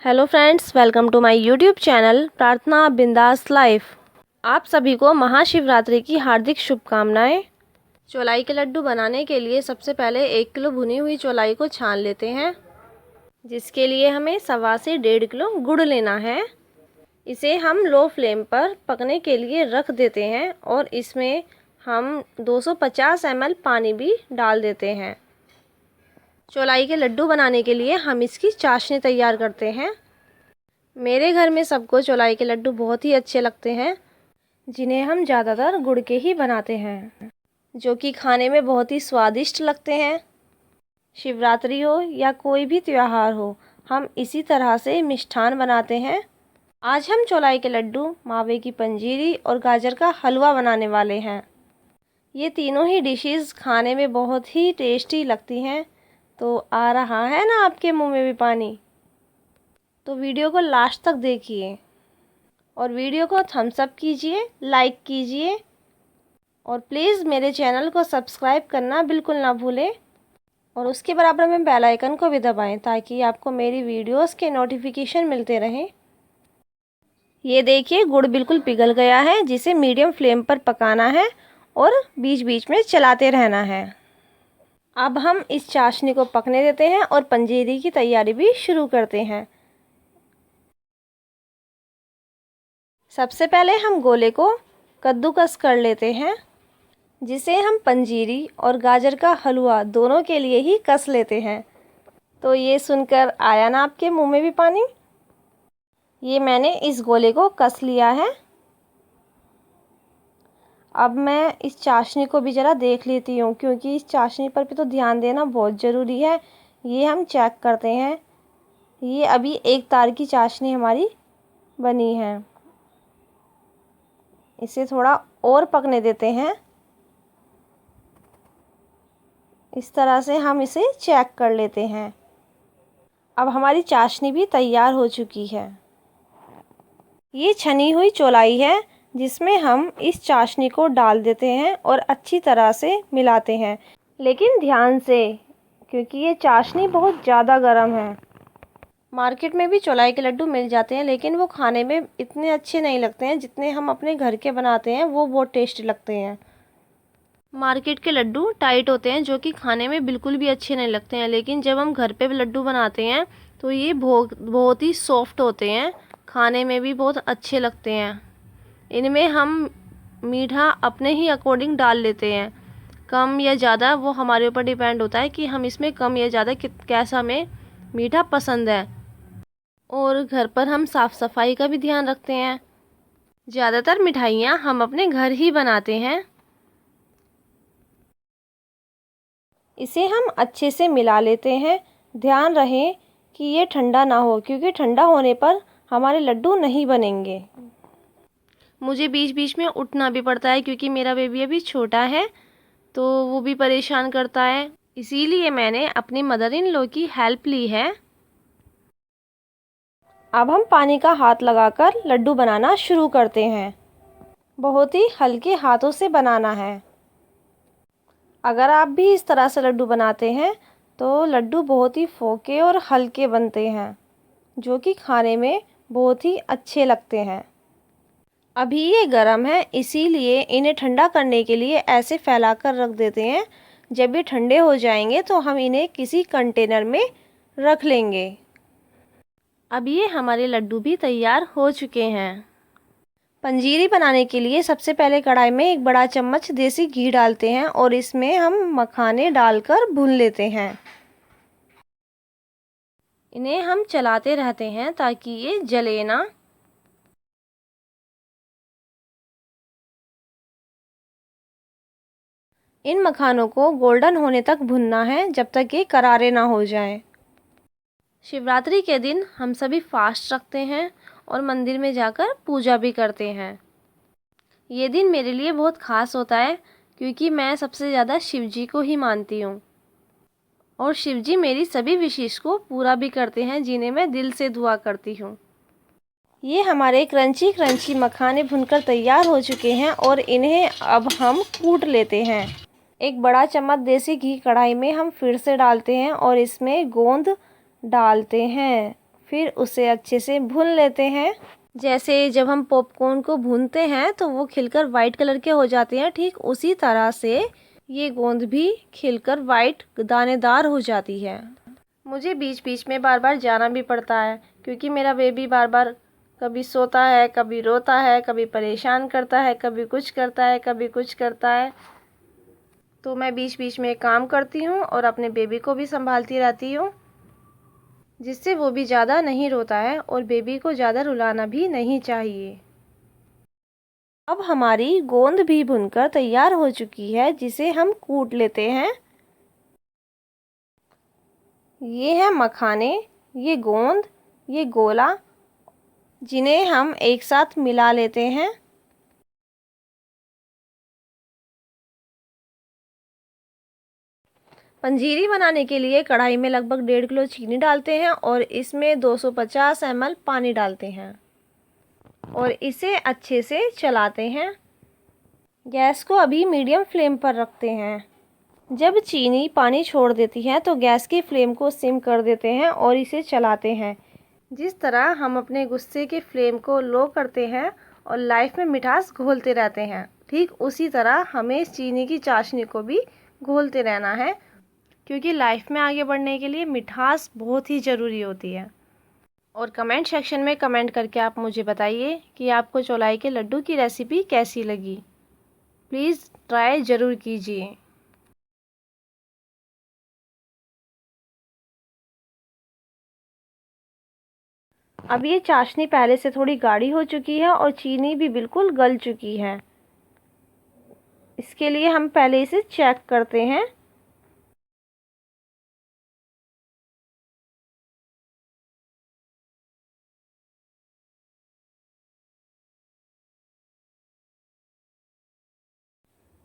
Hello friends, welcome to my YouTube channel Prarthana Bindaas life. आप सभी को महाशिवरात्रि की हार्दिक शुभकामनाएं। चौलाई के लड्डू बनाने के लिए सबसे पहले 1 किलो भुनी हुई चौलाई को छान लेते हैं, जिसके लिए हमें 1.25 से 1.5 किलो गुड़ लेना है। इसे हम लो फ्लेम पर पकने के लिए रख देते हैं और इसमें हम 250 ml पानी भी डाल देते हैं। चौलाई के लड्डू बनाने के लिए हम इसकी चाशनी तैयार करते हैं। मेरे घर में सबको चौलाई के लड्डू बहुत ही अच्छे लगते हैं, जिन्हें हम ज़्यादातर गुड़ के ही बनाते हैं, जो कि खाने में बहुत ही स्वादिष्ट लगते हैं। शिवरात्रि हो या कोई भी त्यौहार हो, हम इसी तरह से मिष्ठान बनाते हैं। आज हम चौलाई के लड्डू, मावे की पंजीरी और गाजर का हलवा बनाने वाले हैं। ये तीनों ही डिशेस खाने में बहुत ही टेस्टी लगती हैं। तो आ रहा है ना आपके मुंह में भी पानी? तो वीडियो को लास्ट तक देखिए और वीडियो को थम्स अप कीजिए, लाइक कीजिए और प्लीज़ मेरे चैनल को सब्सक्राइब करना बिल्कुल ना भूलें और उसके बराबर में बेल आइकन को भी दबाएं, ताकि आपको मेरी वीडियोस के नोटिफिकेशन मिलते रहें। ये देखिए, गुड़ बिल्कुल पिघल गया है, जिसे मीडियम फ्लेम पर पकाना है और बीच बीच में चलाते रहना है। अब हम इस चाशनी को पकने देते हैं और पंजीरी की तैयारी भी शुरू करते हैं। सबसे पहले हम गोले को कद्दूकस कर लेते हैं, जिसे हम पंजीरी और गाजर का हलवा दोनों के लिए ही कस लेते हैं। तो ये सुनकर आया ना आपके मुंह में भी पानी? ये मैंने इस गोले को कस लिया है। अब मैं इस चाशनी को भी ज़रा देख लेती हूँ, क्योंकि इस चाशनी पर भी तो ध्यान देना बहुत ज़रूरी है। ये हम चेक करते हैं। ये अभी एक तार की चाशनी हमारी बनी है। इसे थोड़ा और पकने देते हैं। इस तरह से हम इसे चेक कर लेते हैं। अब हमारी चाशनी भी तैयार हो चुकी है। ये छनी हुई चौलाई है, जिसमें हम इस चाशनी को डाल देते हैं और अच्छी तरह से मिलाते हैं, लेकिन ध्यान से, क्योंकि ये चाशनी बहुत ज़्यादा गर्म है। मार्केट में भी चौलाई के लड्डू मिल जाते हैं, लेकिन वो खाने में इतने अच्छे नहीं लगते हैं जितने हम अपने घर के बनाते हैं। वो बहुत टेस्टी लगते हैं। मार्केट के लड्डू टाइट होते हैं, जो कि खाने में बिल्कुल भी अच्छे नहीं लगते हैं, लेकिन जब हम घर पे लड्डू बनाते हैं तो ये बहुत ही सॉफ्ट होते हैं, खाने में भी बहुत अच्छे लगते हैं। इनमें हम मीठा अपने ही अकॉर्डिंग डाल लेते हैं, कम या ज़्यादा वो हमारे ऊपर डिपेंड होता है कि हम इसमें कम या ज़्यादा कैसा हमें मीठा पसंद है। और घर पर हम साफ़ सफाई का भी ध्यान रखते हैं। ज़्यादातर मिठाइयाँ हम अपने घर ही बनाते हैं। इसे हम अच्छे से मिला लेते हैं। ध्यान रहे कि ये ठंडा ना हो, क्योंकि ठंडा होने पर हमारे लड्डू नहीं बनेंगे। मुझे बीच बीच में उठना भी पड़ता है, क्योंकि मेरा बेबी अभी छोटा है, तो वो भी परेशान करता है। इसीलिए मैंने अपनी मदर इन लॉ की हेल्प ली है। अब हम पानी का हाथ लगाकर लड्डू बनाना शुरू करते हैं। बहुत ही हल्के हाथों से बनाना है। अगर आप भी इस तरह से लड्डू बनाते हैं तो लड्डू बहुत ही फोके और हल्के बनते हैं, जो कि खाने में बहुत ही अच्छे लगते हैं। अभी ये गर्म है, इसीलिए इन्हें ठंडा करने के लिए ऐसे फैलाकर रख देते हैं। जब ये ठंडे हो जाएंगे तो हम इन्हें किसी कंटेनर में रख लेंगे। अब ये हमारे लड्डू भी तैयार हो चुके हैं। पंजीरी बनाने के लिए सबसे पहले कढ़ाई में 1 बड़ा चम्मच देसी घी डालते हैं और इसमें हम मखाने डालकर भून लेते हैं। इन्हें हम चलाते रहते हैं ताकि ये जले ना। इन मखानों को गोल्डन होने तक भुनना है, जब तक ये करारे ना हो जाएं। शिवरात्रि के दिन हम सभी फास्ट रखते हैं और मंदिर में जाकर पूजा भी करते हैं। ये दिन मेरे लिए बहुत ख़ास होता है, क्योंकि मैं सबसे ज़्यादा शिव जी को ही मानती हूँ और शिव जी मेरी सभी विशेष को पूरा भी करते हैं, जिन्हें मैं दिल से दुआ करती हूँ। ये हमारे क्रंची क्रंची मखाने भुनकर तैयार हो चुके हैं और इन्हें अब हम कूट लेते हैं। 1 बड़ा चम्मच देसी घी कढ़ाई में हम फिर से डालते हैं और इसमें गोंद डालते हैं। फिर उसे अच्छे से भून लेते हैं। जैसे जब हम पॉपकॉर्न को भूनते हैं तो वो खिलकर वाइट कलर के हो जाते हैं, ठीक उसी तरह से ये गोंद भी खिलकर वाइट दानेदार हो जाती है। मुझे बीच बीच में बार बार जाना भी पड़ता है, क्योंकि मेरा बेबी बार बार कभी सोता है, कभी रोता है, कभी परेशान करता है, कभी कुछ करता है, कभी कुछ करता है। तो मैं बीच बीच में काम करती हूँ और अपने बेबी को भी संभालती रहती हूँ, जिससे वो भी ज़्यादा नहीं रोता है और बेबी को ज़्यादा रुलाना भी नहीं चाहिए। अब हमारी गोंद भी भुनकर तैयार हो चुकी है, जिसे हम कूट लेते हैं। ये है मखाने, ये गोंद, ये गोला, जिन्हें हम एक साथ मिला लेते हैं। पंजीरी बनाने के लिए कढ़ाई में लगभग 1.5 किलो चीनी डालते हैं और इसमें 250 ml पानी डालते हैं और इसे अच्छे से चलाते हैं। गैस को अभी मीडियम फ्लेम पर रखते हैं। जब चीनी पानी छोड़ देती है तो गैस की फ्लेम को सिम कर देते हैं और इसे चलाते हैं। जिस तरह हम अपने गुस्से के फ्लेम को लो करते हैं और लाइफ में मिठास घोलते रहते हैं, ठीक उसी तरह हमें इस चीनी की चाशनी को भी घोलते रहना है, क्योंकि लाइफ में आगे बढ़ने के लिए मिठास बहुत ही ज़रूरी होती है। और कमेंट सेक्शन में कमेंट करके आप मुझे बताइए कि आपको चौलाई के लड्डू की रेसिपी कैसी लगी। प्लीज़ ट्राई ज़रूर कीजिए। अब ये चाशनी पहले से थोड़ी गाढ़ी हो चुकी है और चीनी भी बिल्कुल गल चुकी है। इसके लिए हम पहले इसे चेक करते हैं।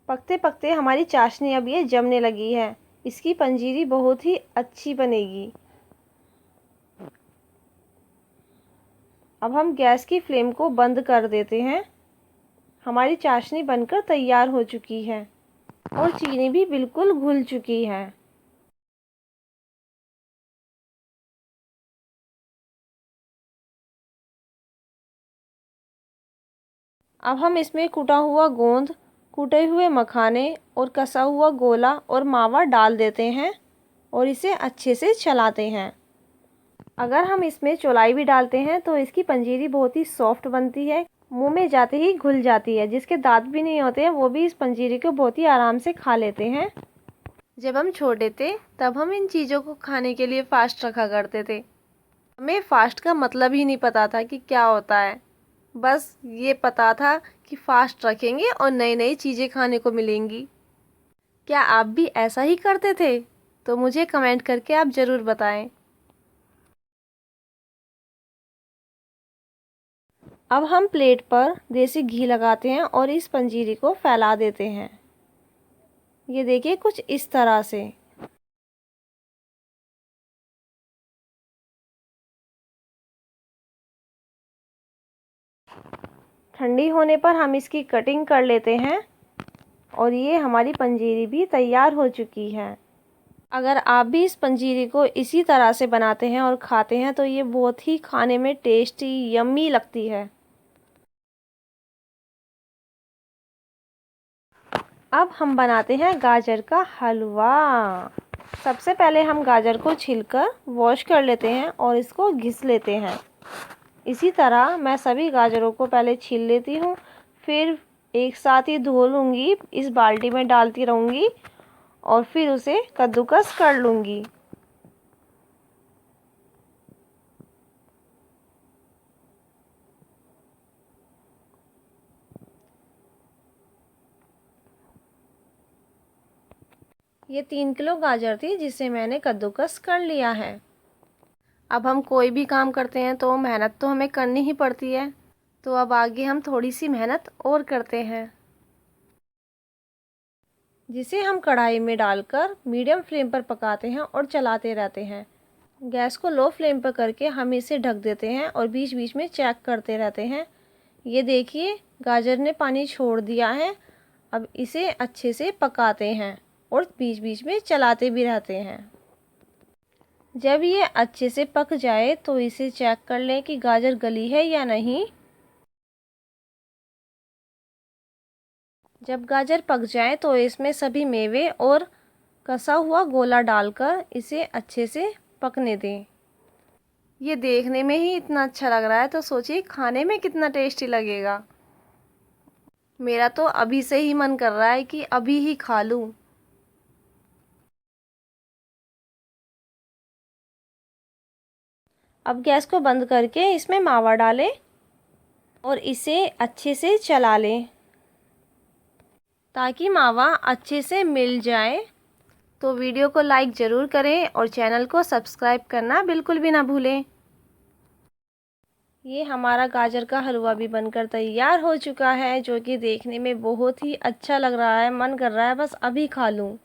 पकते पकते हमारी चाशनी अब ये जमने लगी है। इसकी पंजीरी बहुत ही अच्छी बनेगी। अब हम गैस की फ्लेम को बंद कर देते हैं। हमारी चाशनी बनकर तैयार हो चुकी है और चीनी भी बिल्कुल घुल चुकी है। अब हम इसमें कूटा हुआ गोंद, कूटे हुए मखाने और कसा हुआ गोला और मावा डाल देते हैं और इसे अच्छे से चलाते हैं। अगर हम इसमें चौलाई भी डालते हैं तो इसकी पंजीरी बहुत ही सॉफ्ट बनती है, मुंह में जाते ही घुल जाती है। जिसके दांत भी नहीं होते हैं वो भी इस पंजीरी को बहुत ही आराम से खा लेते हैं। जब हम छोटे थे तब हम इन चीज़ों को खाने के लिए फास्ट रखा करते थे। हमें फास्ट का मतलब ही नहीं पता था कि क्या होता है। बस ये पता था कि फास्ट रखेंगे और नई नई चीज़ें खाने को मिलेंगी। क्या आप भी ऐसा ही करते थे? तो मुझे कमेंट करके आप ज़रूर बताएं। अब हम प्लेट पर देसी घी लगाते हैं और इस पंजीरी को फैला देते हैं। ये देखिए कुछ इस तरह से। ठंडी होने पर हम इसकी कटिंग कर लेते हैं और ये हमारी पंजीरी भी तैयार हो चुकी है। अगर आप भी इस पंजीरी को इसी तरह से बनाते हैं और खाते हैं तो ये बहुत ही खाने में टेस्टी यम्मी लगती है। अब हम बनाते हैं गाजर का हलवा। सबसे पहले हम गाजर को छीलकर वॉश कर लेते हैं और इसको घिस लेते हैं। इसी तरह मैं सभी गाजरों को पहले छील लेती हूँ, फिर एक साथ ही धो लूँगी, इस बाल्टी में डालती रहूँगी और फिर उसे कद्दूकस कर लूँगी। ये 3 किलो गाजर थी जिसे मैंने कद्दूकस कर लिया है। अब हम कोई भी काम करते हैं तो मेहनत तो हमें करनी ही पड़ती है, तो अब आगे हम थोड़ी सी मेहनत और करते हैं, जिसे हम कढ़ाई में डालकर मीडियम फ्लेम पर पकाते हैं और चलाते रहते हैं। गैस को लो फ्लेम पर करके हम इसे ढक देते हैं और बीच बीच में चेक करते रहते हैं। ये देखिए गाजर ने पानी छोड़ दिया है। अब इसे अच्छे से पकाते हैं और बीच बीच में चलाते भी रहते हैं। जब ये अच्छे से पक जाए तो इसे चेक कर लें कि गाजर गली है या नहीं। जब गाजर पक जाए तो इसमें सभी मेवे और कसा हुआ गोला डालकर इसे अच्छे से पकने दें। ये देखने में ही इतना अच्छा लग रहा है तो सोचिए खाने में कितना टेस्टी लगेगा। मेरा तो अभी से ही मन कर रहा है कि अभी ही खा लूं। अब गैस को बंद करके इसमें मावा डालें और इसे अच्छे से चला लें ताकि मावा अच्छे से मिल जाए। तो वीडियो को लाइक ज़रूर करें और चैनल को सब्सक्राइब करना बिल्कुल भी ना भूलें। ये हमारा गाजर का हलवा भी बनकर तैयार हो चुका है, जो कि देखने में बहुत ही अच्छा लग रहा है। मन कर रहा है बस अभी खा लूं।